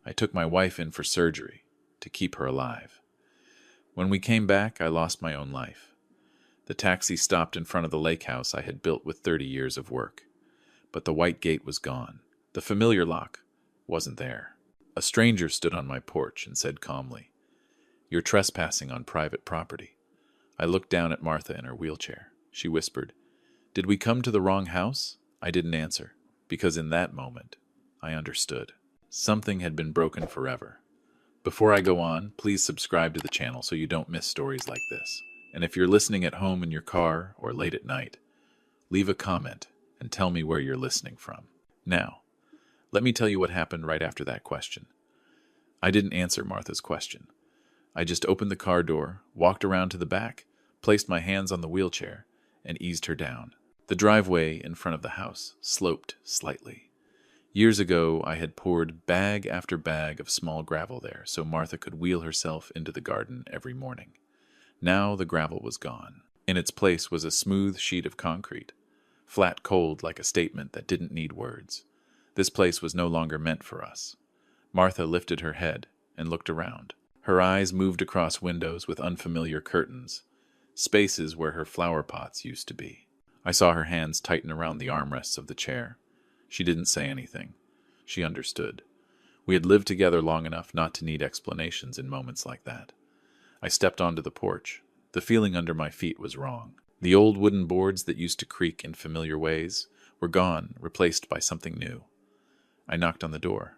I took my wife in for surgery to keep her alive. When we came back, I lost my own life. The taxi stopped in front of the lake house I had built with 30 years of work. But the white gate was gone. The familiar lock wasn't there. A stranger stood on my porch and said calmly, "You're trespassing on private property." I looked down at Martha in her wheelchair. She whispered, "Did we come to the wrong house?" I didn't answer, because in that moment, I understood. Something had been broken forever. Before I go on, please subscribe to the channel so you don't miss stories like this. And if you're listening at home in your car or late at night, leave a comment and tell me where you're listening from. Now, let me tell you what happened right after that question. I didn't answer Martha's question. I just opened the car door, walked around to the back, placed my hands on the wheelchair, and eased her down. The driveway in front of the house sloped slightly. Years ago, I had poured bag after bag of small gravel there so Martha could wheel herself into the garden every morning. Now the gravel was gone. In its place was a smooth sheet of concrete, flat cold like a statement that didn't need words. This place was no longer meant for us. Martha lifted her head and looked around. Her eyes moved across windows with unfamiliar curtains, spaces where her flower pots used to be. I saw her hands tighten around the armrests of the chair. She didn't say anything. She understood. We had lived together long enough not to need explanations in moments like that. I stepped onto the porch. The feeling under my feet was wrong. The old wooden boards that used to creak in familiar ways were gone, replaced by something new. I knocked on the door.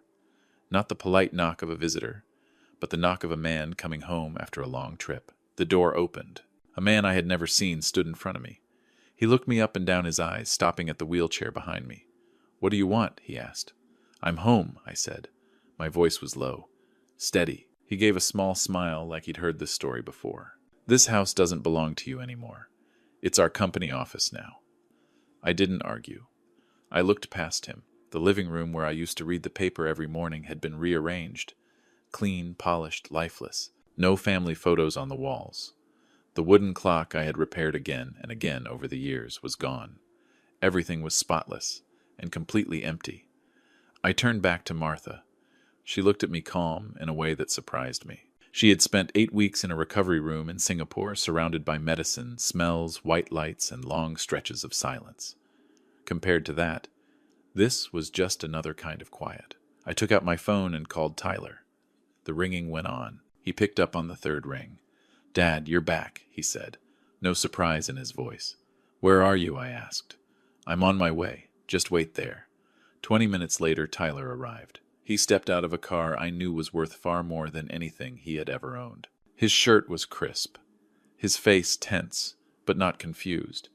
Not the polite knock of a visitor, but the knock of a man coming home after a long trip. The door opened. A man I had never seen stood in front of me. He looked me up and down his eyes, stopping at the wheelchair behind me. "What do you want?" he asked. "I'm home," I said. My voice was low, steady. He gave a small smile like he'd heard this story before. "This house doesn't belong to you anymore. It's our company office now." I didn't argue. I looked past him. The living room where I used to read the paper every morning had been rearranged. Clean, polished, lifeless. No family photos on the walls. The wooden clock I had repaired again and again over the years was gone. Everything was spotless and completely empty. I turned back to Martha. She looked at me calm in a way that surprised me. She had spent 8 weeks in a recovery room in Singapore, surrounded by medicine, smells, white lights, and long stretches of silence. Compared to that, this was just another kind of quiet. I took out my phone and called Tyler. The ringing went on. He picked up on the third ring. "Dad, you're back," he said, no surprise in his voice. "Where are you?" I asked. "I'm on my way. Just wait there." 20 minutes later, Tyler arrived. He stepped out of a car I knew was worth far more than anything he had ever owned. His shirt was crisp, his face tense, but not confused.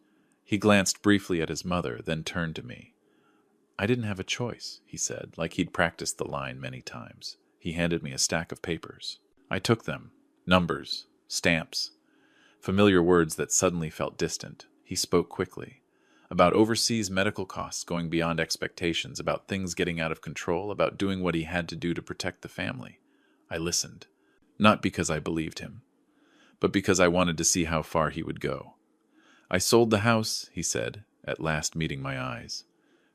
He glanced briefly at his mother, then turned to me. "I didn't have a choice," he said, like he'd practiced the line many times. He handed me a stack of papers. I took them. Numbers, stamps, familiar words that suddenly felt distant. He spoke quickly. About overseas medical costs going beyond expectations, about things getting out of control, about doing what he had to do to protect the family. I listened, not because I believed him, but because I wanted to see how far he would go. "I sold the house," he said, at last meeting my eyes,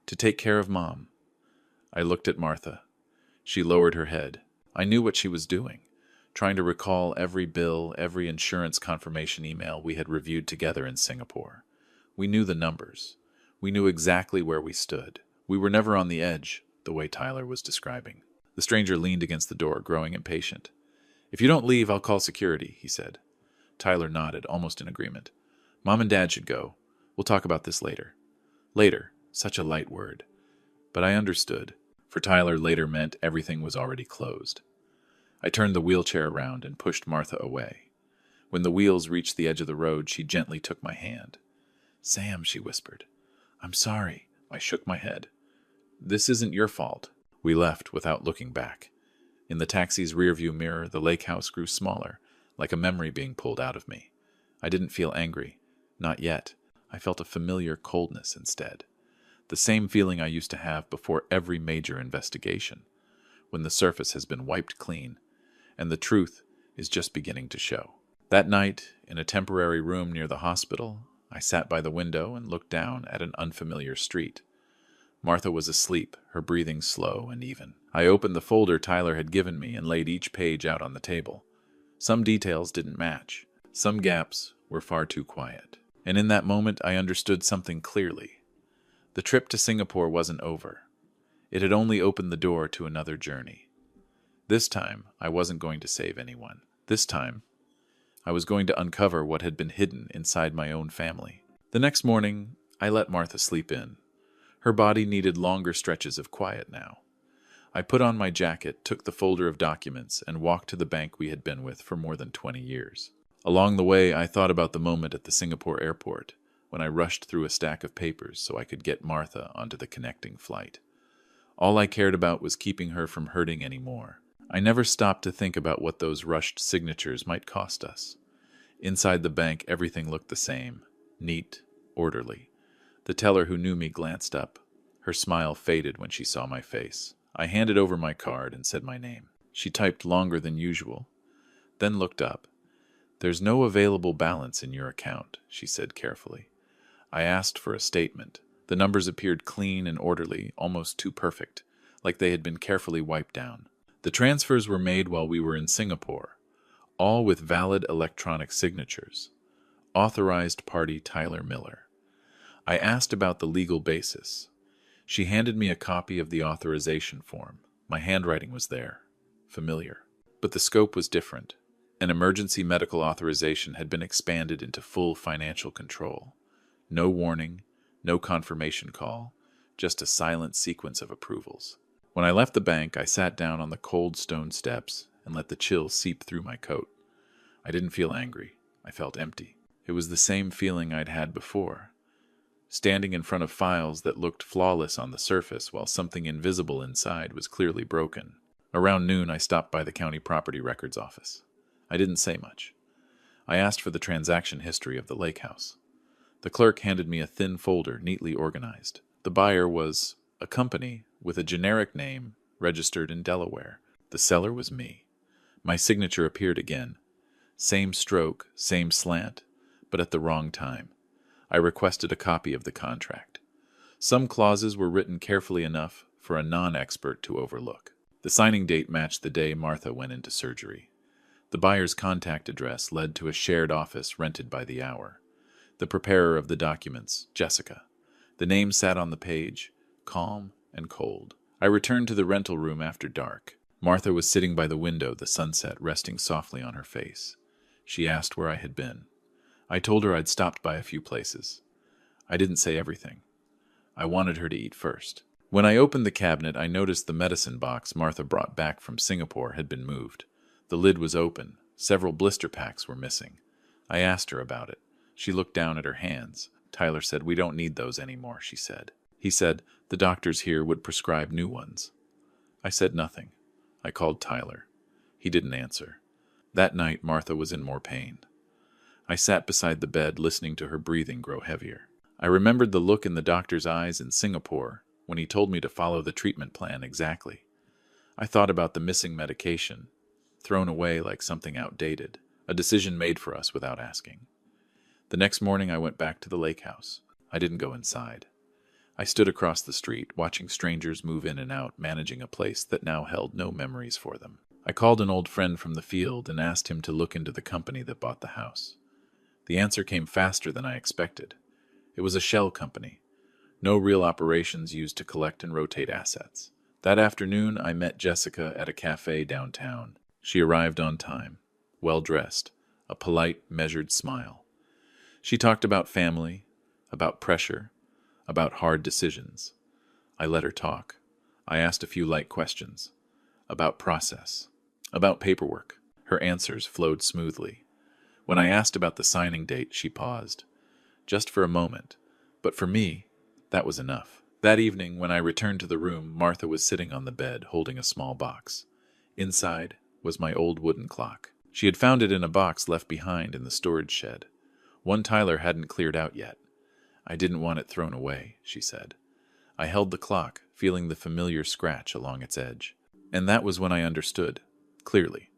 "to take care of Mom." I looked at Martha. She lowered her head. I knew what she was doing, trying to recall every bill, every insurance confirmation email we had reviewed together in Singapore. We knew the numbers. We knew exactly where we stood. We were never on the edge, the way Tyler was describing. The stranger leaned against the door, growing impatient. "If you don't leave, I'll call security," he said. Tyler nodded, almost in agreement. "Mom and Dad should go. We'll talk about this later." Later, such a light word. But I understood. For Tyler, later meant everything was already closed. I turned the wheelchair around and pushed Martha away. When the wheels reached the edge of the road, she gently took my hand. "Sam," she whispered. "I'm sorry." I shook my head. "This isn't your fault." We left without looking back. In the taxi's rearview mirror, the lake house grew smaller, like a memory being pulled out of me. I didn't feel angry. Not yet. I felt a familiar coldness instead. The same feeling I used to have before every major investigation, when the surface has been wiped clean, and the truth is just beginning to show. That night, in a temporary room near the hospital, I sat by the window and looked down at an unfamiliar street. Martha was asleep, her breathing slow and even. I opened the folder Tyler had given me and laid each page out on the table. Some details didn't match. Some gaps were far too quiet. And in that moment, I understood something clearly. The trip to Singapore wasn't over. It had only opened the door to another journey. This time, I wasn't going to save anyone. This time, I was going to uncover what had been hidden inside my own family. The next morning, I let Martha sleep in. Her body needed longer stretches of quiet now. I put on my jacket, took the folder of documents, and walked to the bank we had been with for more than 20 years. Along the way, I thought about the moment at the Singapore airport when I rushed through a stack of papers so I could get Martha onto the connecting flight. All I cared about was keeping her from hurting anymore. I never stopped to think about what those rushed signatures might cost us. Inside the bank, everything looked the same, neat, orderly. The teller who knew me glanced up. Her smile faded when she saw my face. I handed over my card and said my name. She typed longer than usual, then looked up. "There's no available balance in your account," she said carefully. I asked for a statement. The numbers appeared clean and orderly, almost too perfect, like they had been carefully wiped down. The transfers were made while we were in Singapore, all with valid electronic signatures. Authorized party Tyler Miller. I asked about the legal basis. She handed me a copy of the authorization form. My handwriting was there, familiar. But the scope was different. An emergency medical authorization had been expanded into full financial control. No warning, no confirmation call, just a silent sequence of approvals. When I left the bank, I sat down on the cold stone steps and let the chill seep through my coat. I didn't feel angry. I felt empty. It was the same feeling I'd had before, standing in front of files that looked flawless on the surface while something invisible inside was clearly broken. Around noon, I stopped by the county property records office. I didn't say much. I asked for the transaction history of the lake house. The clerk handed me a thin folder, neatly organized. The buyer was a company with a generic name registered in Delaware. The seller was me. My signature appeared again. Same stroke, same slant, but at the wrong time. I requested a copy of the contract. Some clauses were written carefully enough for a non-expert to overlook. The signing date matched the day Martha went into surgery. The buyer's contact address led to a shared office rented by the hour. The preparer of the documents, Jessica. The name sat on the page, calm and cold. I returned to the rental room after dark. Martha was sitting by the window, the sunset resting softly on her face. She asked where I had been. I told her I'd stopped by a few places. I didn't say everything. I wanted her to eat first. When I opened the cabinet, I noticed the medicine box Martha brought back from Singapore had been moved. The lid was open. Several blister packs were missing. I asked her about it. She looked down at her hands. Tyler said, "We don't need those anymore," she said. He said, "The doctors here would prescribe new ones." I said nothing. I called Tyler. He didn't answer. That night, Martha was in more pain. I sat beside the bed, listening to her breathing grow heavier. I remembered the look in the doctor's eyes in Singapore when he told me to follow the treatment plan exactly. I thought about the missing medication, thrown away like something outdated, a decision made for us without asking. The next morning I went back to the lake house. I didn't go inside. I stood across the street, watching strangers move in and out, managing a place that now held no memories for them. I called an old friend from the field and asked him to look into the company that bought the house. The answer came faster than I expected. It was a shell company. No real operations used to collect and rotate assets. That afternoon, I met Jessica at a cafe downtown. She arrived on time, well-dressed, a polite, measured smile. She talked about family, about pressure, about hard decisions. I let her talk. I asked a few light questions. About process. About paperwork. Her answers flowed smoothly. When I asked about the signing date, she paused. Just for a moment. But for me, that was enough. That evening, when I returned to the room, Martha was sitting on the bed, holding a small box. Inside was my old wooden clock. She had found it in a box left behind in the storage shed. One Tyler hadn't cleared out yet. "I didn't want it thrown away," she said. I held the clock, feeling the familiar scratch along its edge. And that was when I understood, clearly.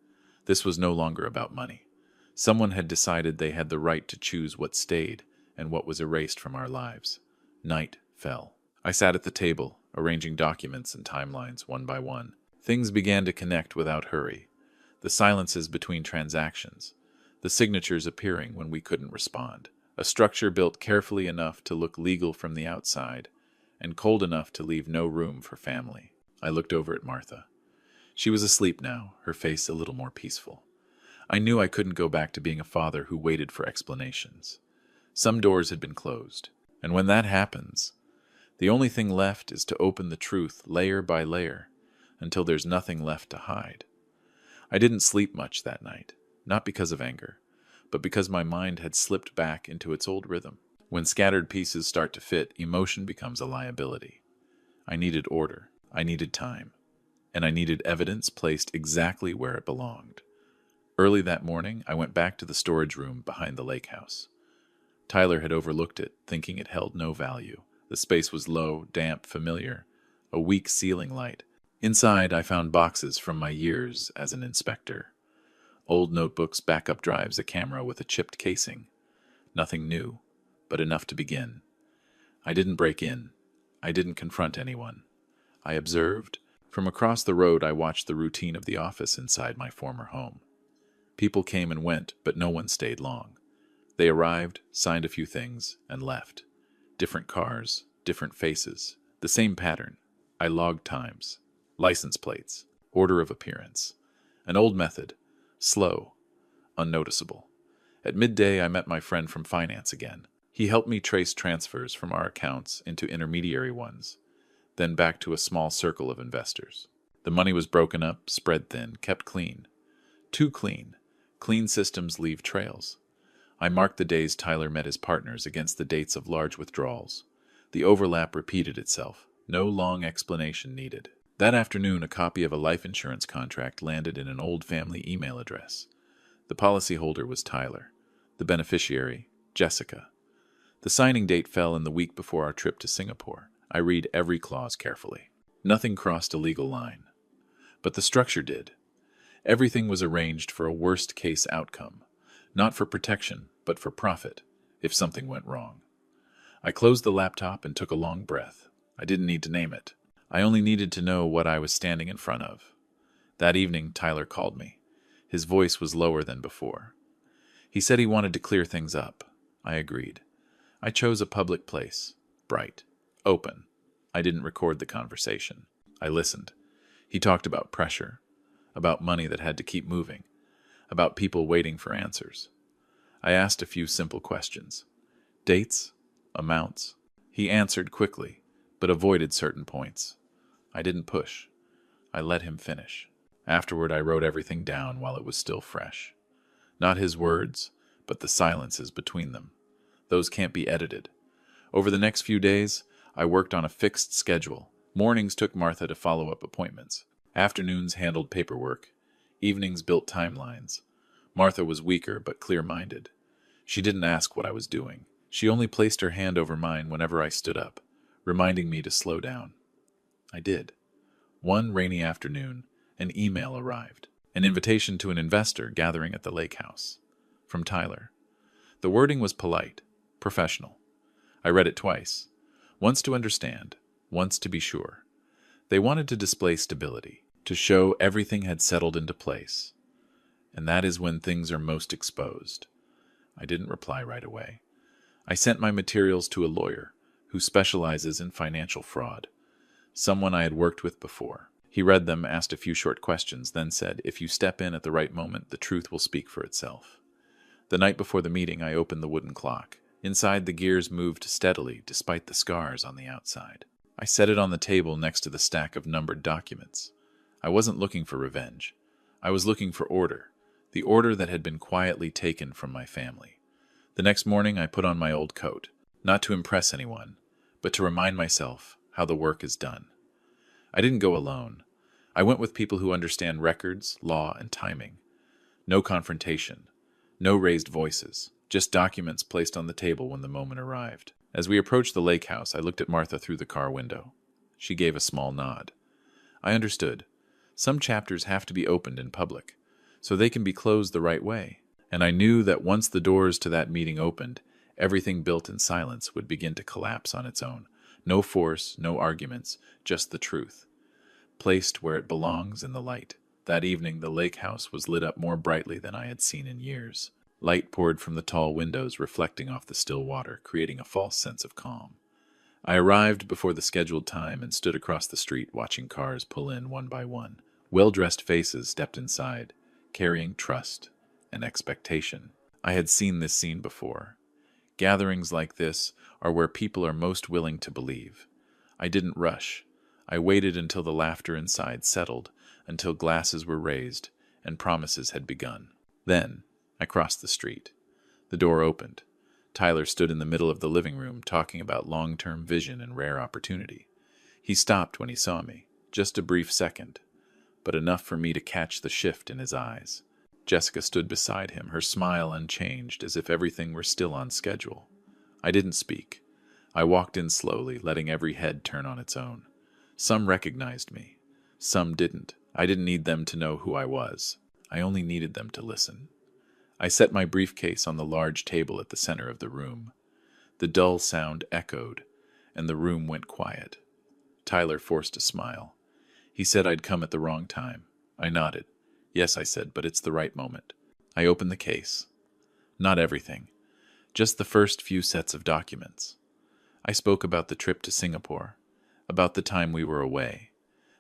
This was no longer about money. Someone had decided they had the right to choose what stayed and what was erased from our lives. Night fell. I sat at the table, arranging documents and timelines one by one. Things began to connect without hurry. The silences between transactions, the signatures appearing when we couldn't respond. A structure built carefully enough to look legal from the outside, and cold enough to leave no room for family. I looked over at Martha. She was asleep now, her face a little more peaceful. I knew I couldn't go back to being a father who waited for explanations. Some doors had been closed, and when that happens, the only thing left is to open the truth layer by layer until there's nothing left to hide. I didn't sleep much that night, not because of anger, but because my mind had slipped back into its old rhythm. When scattered pieces start to fit, emotion becomes a liability. I needed order, I needed time, and I needed evidence placed exactly where it belonged. Early that morning, I went back to the storage room behind the lake house. Tyler had overlooked it, thinking it held no value. The space was low, damp, familiar, a weak ceiling light. Inside, I found boxes from my years as an inspector. Old notebooks, backup drives, a camera with a chipped casing. Nothing new, but enough to begin. I didn't break in. I didn't confront anyone. I observed. From across the road, I watched the routine of the office inside my former home. People came and went, but no one stayed long. They arrived, signed a few things, and left. Different cars, different faces, the same pattern. I logged times, license plates, order of appearance. An old method, slow, unnoticeable. At midday, I met my friend from finance again. He helped me trace transfers from our accounts into intermediary ones, then back to a small circle of investors. The money was broken up, spread thin, kept clean. Too clean. Clean systems leave trails. I marked the days Tyler met his partners against the dates of large withdrawals. The overlap repeated itself. No long explanation needed. That afternoon, a copy of a life insurance contract landed in an old family email address. The policyholder was Tyler. The beneficiary, Jessica. The signing date fell in the week before our trip to Singapore. I read every clause carefully. Nothing crossed a legal line. But the structure did. Everything was arranged for a worst-case outcome, not for protection, but for profit, if something went wrong. I closed the laptop and took a long breath. I didn't need to name it. I only needed to know what I was standing in front of. That evening, Tyler called me. His voice was lower than before. He said he wanted to clear things up. I agreed. I chose a public place, bright, open. I didn't record the conversation. I listened. He talked about pressure, about money that had to keep moving, about people waiting for answers. I asked a few simple questions. Dates? Amounts? He answered quickly, but avoided certain points. I didn't push. I let him finish. Afterward, I wrote everything down while it was still fresh. Not his words, but the silences between them. Those can't be edited. Over the next few days, I worked on a fixed schedule. Mornings took Martha to follow-up appointments. Afternoons handled paperwork. Evenings built timelines. Martha was weaker but clear-minded. She didn't ask what I was doing. She only placed her hand over mine whenever I stood up, reminding me to slow down. I did. One rainy afternoon, an email arrived. An invitation to an investor gathering at the lake house. From Tyler. The wording was polite, professional. I read it twice. Once to understand, once to be sure. They wanted to display stability, to show everything had settled into place. And that is when things are most exposed. I didn't reply right away. I sent my materials to a lawyer who specializes in financial fraud, someone I had worked with before. He read them, asked a few short questions, then said, "If you step in at the right moment, the truth will speak for itself." The night before the meeting, I opened the wooden clock. Inside, the gears moved steadily, despite the scars on the outside. I set it on the table next to the stack of numbered documents. I wasn't looking for revenge. I was looking for order, the order that had been quietly taken from my family. The next morning, I put on my old coat, not to impress anyone, but to remind myself how the work is done. I didn't go alone. I went with people who understand records, law, and timing. No confrontation, no raised voices, just documents placed on the table when the moment arrived. As we approached the lake house, I looked at Martha through the car window. She gave a small nod. I understood. Some chapters have to be opened in public, so they can be closed the right way. And I knew that once the doors to that meeting opened, everything built in silence would begin to collapse on its own. No force, no arguments, just the truth, placed where it belongs in the light. That evening, the lake house was lit up more brightly than I had seen in years. Light poured from the tall windows, reflecting off the still water, creating a false sense of calm. I arrived before the scheduled time and stood across the street watching cars pull in one by one. Well-dressed faces stepped inside, carrying trust and expectation. I had seen this scene before. Gatherings like this are where people are most willing to believe. I didn't rush. I waited until the laughter inside settled, until glasses were raised and promises had begun. Then I crossed the street. The door opened. Tyler stood in the middle of the living room talking about long-term vision and rare opportunity. He stopped when he saw me, just a brief second, but enough for me to catch the shift in his eyes. Jessica stood beside him, her smile unchanged, as if everything were still on schedule. I didn't speak. I walked in slowly, letting every head turn on its own. Some recognized me. Some didn't. I didn't need them to know who I was. I only needed them to listen. I set my briefcase on the large table at the center of the room. The dull sound echoed, and the room went quiet. Tyler forced a smile. He said I'd come at the wrong time. I nodded. Yes, I said, but it's the right moment. I opened the case. Not everything. Just the first few sets of documents. I spoke about the trip to Singapore, about the time we were away,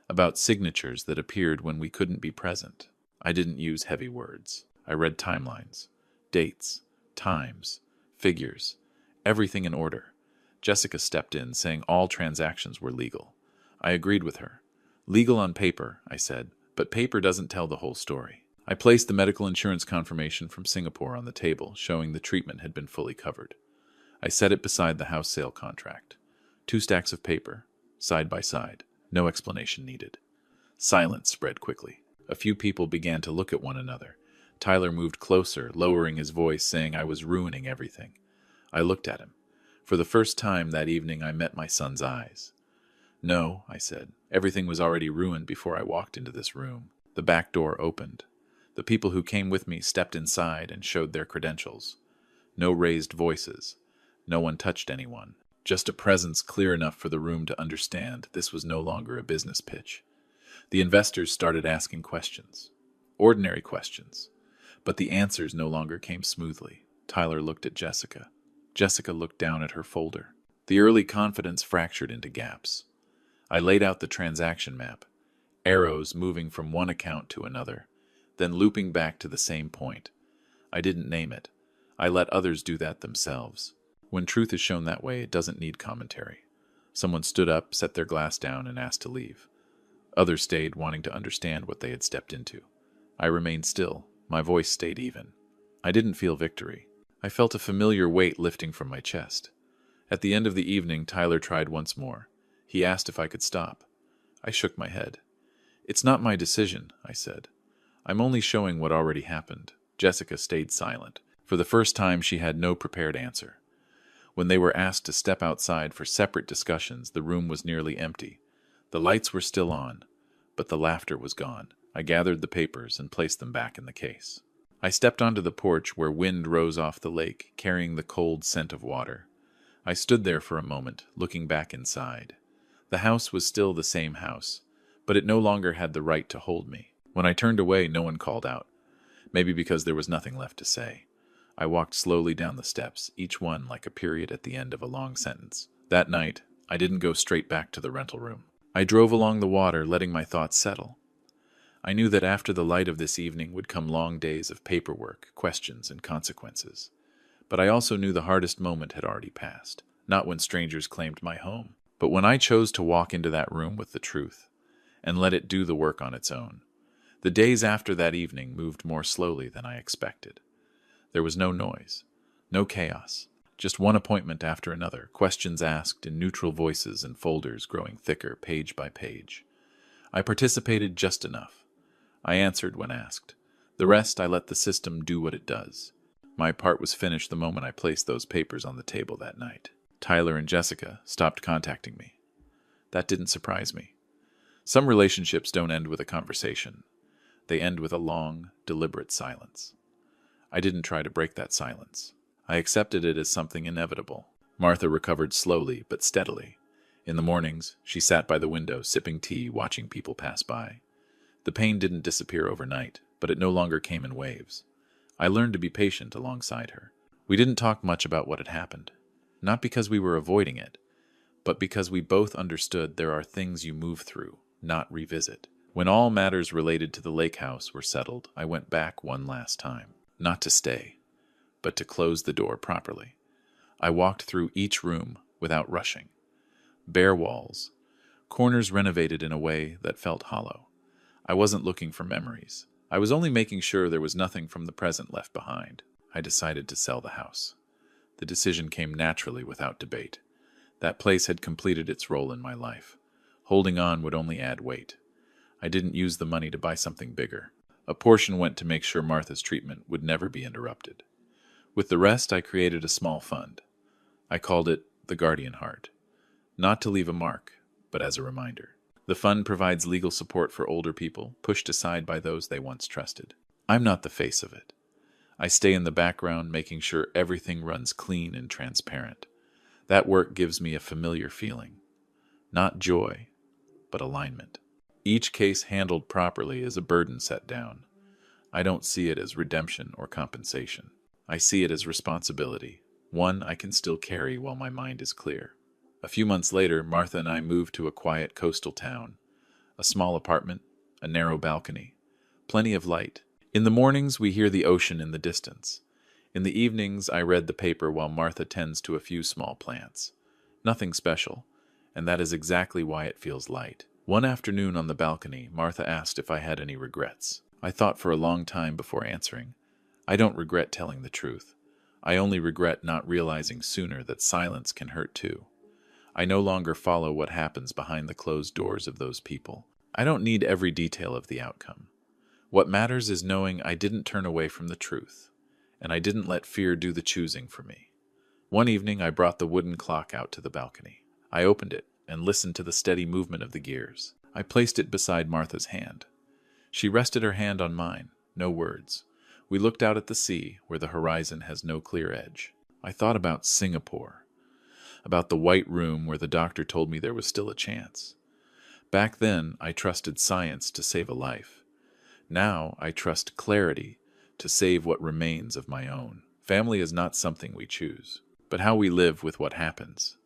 about signatures that appeared when we couldn't be present. I didn't use heavy words. I read timelines, dates, times, figures, everything in order. Jessica stepped in, saying all transactions were legal. I agreed with her. Legal on paper, I said, but paper doesn't tell the whole story. I placed the medical insurance confirmation from Singapore on the table, showing the treatment had been fully covered. I set it beside the house sale contract. 2 stacks of paper, side by side, no explanation needed. Silence spread quickly. A few people began to look at one another. Tyler moved closer, lowering his voice, saying I was ruining everything. I looked at him. For the first time that evening, I met my son's eyes. No, I said. Everything was already ruined before I walked into this room. The back door opened. The people who came with me stepped inside and showed their credentials. No raised voices. No one touched anyone. Just a presence clear enough for the room to understand this was no longer a business pitch. The investors started asking questions. Ordinary questions. But the answers no longer came smoothly. Tyler looked at Jessica. Jessica looked down at her folder. The early confidence fractured into gaps. I laid out the transaction map, arrows moving from one account to another, then looping back to the same point. I didn't name it. I let others do that themselves. When truth is shown that way, it doesn't need commentary. Someone stood up, set their glass down, and asked to leave. Others stayed, wanting to understand what they had stepped into. I remained still. My voice stayed even. I didn't feel victory. I felt a familiar weight lifting from my chest. At the end of the evening, Tyler tried once more. He asked if I could stop. I shook my head. It's not my decision, I said. I'm only showing what already happened. Jessica stayed silent. For the first time, she had no prepared answer. When they were asked to step outside for separate discussions, the room was nearly empty. The lights were still on, but the laughter was gone. I gathered the papers and placed them back in the case. I stepped onto the porch where wind rose off the lake, carrying the cold scent of water. I stood there for a moment, looking back inside. The house was still the same house, but it no longer had the right to hold me. When I turned away, no one called out, maybe because there was nothing left to say. I walked slowly down the steps, each one like a period at the end of a long sentence. That night, I didn't go straight back to the rental room. I drove along the water, letting my thoughts settle. I knew that after the light of this evening would come long days of paperwork, questions, and consequences. But I also knew the hardest moment had already passed, not when strangers claimed my home, but when I chose to walk into that room with the truth and let it do the work on its own. The days after that evening moved more slowly than I expected. There was no noise, no chaos, just one appointment after another, questions asked in neutral voices and folders growing thicker page by page. I participated just enough. I answered when asked. The rest I let the system do what it does. My part was finished the moment I placed those papers on the table that night. Tyler and Jessica stopped contacting me. That didn't surprise me. Some relationships don't end with a conversation. They end with a long, deliberate silence. I didn't try to break that silence. I accepted it as something inevitable. Martha recovered slowly but steadily, In the mornings, she sat by the window, sipping tea, watching people pass by. The pain didn't disappear overnight, but it no longer came in waves. I learned to be patient alongside her. We didn't talk much about what had happened, not because we were avoiding it, but because we both understood there are things you move through, not revisit. When all matters related to the lake house were settled, I went back one last time, not to stay, but to close the door properly. I walked through each room without rushing. Bare walls, corners renovated in a way that felt hollow. I wasn't looking for memories. I was only making sure there was nothing from the present left behind. I decided to sell the house. The decision came naturally without debate. That place had completed its role in my life. Holding on would only add weight. I didn't use the money to buy something bigger. A portion went to make sure Martha's treatment would never be interrupted. With the rest, I created a small fund. I called it the Guardian Heart. Not to leave a mark, but as a reminder. The fund provides legal support for older people, pushed aside by those they once trusted. I'm not the face of it. I stay in the background, making sure everything runs clean and transparent. That work gives me a familiar feeling. Not joy, but alignment. Each case handled properly is a burden set down. I don't see it as redemption or compensation. I see it as responsibility, one I can still carry while my mind is clear. A few months later, Martha and I moved to a quiet coastal town. A small apartment, a narrow balcony, plenty of light. In the mornings, we hear the ocean in the distance. In the evenings, I read the paper while Martha tends to a few small plants. Nothing special, and that is exactly why it feels light. One afternoon on the balcony, Martha asked if I had any regrets. I thought for a long time before answering. I don't regret telling the truth. I only regret not realizing sooner that silence can hurt too. I no longer follow what happens behind the closed doors of those people. I don't need every detail of the outcome. What matters is knowing I didn't turn away from the truth, and I didn't let fear do the choosing for me. One evening, I brought the wooden clock out to the balcony. I opened it and listened to the steady movement of the gears. I placed it beside Martha's hand. She rested her hand on mine, no words. We looked out at the sea, where the horizon has no clear edge. I thought about Singapore, about the white room where the doctor told me there was still a chance. Back then, I trusted science to save a life. Now, I trust clarity to save what remains of my own. Family is not something we choose, but how we live with what happens.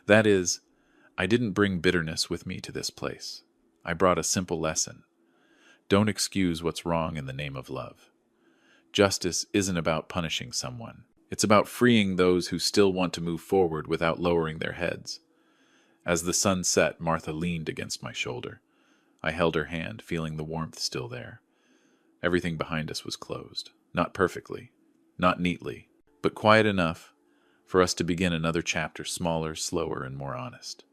That is, I didn't bring bitterness with me to this place. I brought a simple lesson. Don't excuse what's wrong in the name of love. Justice isn't about punishing someone. It's about freeing those who still want to move forward without lowering their heads. As the sun set, Martha leaned against my shoulder. I held her hand, feeling the warmth still there. Everything behind us was closed. Not perfectly, not neatly, but quiet enough for us to begin another chapter, smaller, slower, and more honest.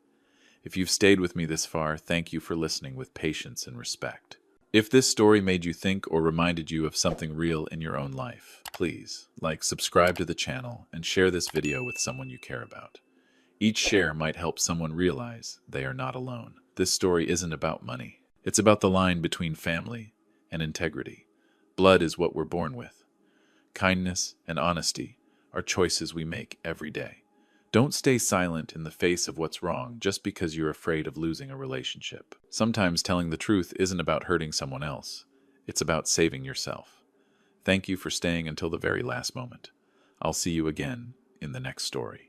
If you've stayed with me this far, thank you for listening with patience and respect. If this story made you think or reminded you of something real in your own life, please subscribe to the channel, and share this video with someone you care about. Each share might help someone realize they are not alone. This story isn't about money. It's about the line between family and integrity. Blood is what we're born with. Kindness and honesty are choices we make every day. Don't stay silent in the face of what's wrong just because you're afraid of losing a relationship. Sometimes telling the truth isn't about hurting someone else. It's about saving yourself. Thank you for staying until the very last moment. I'll see you again in the next story.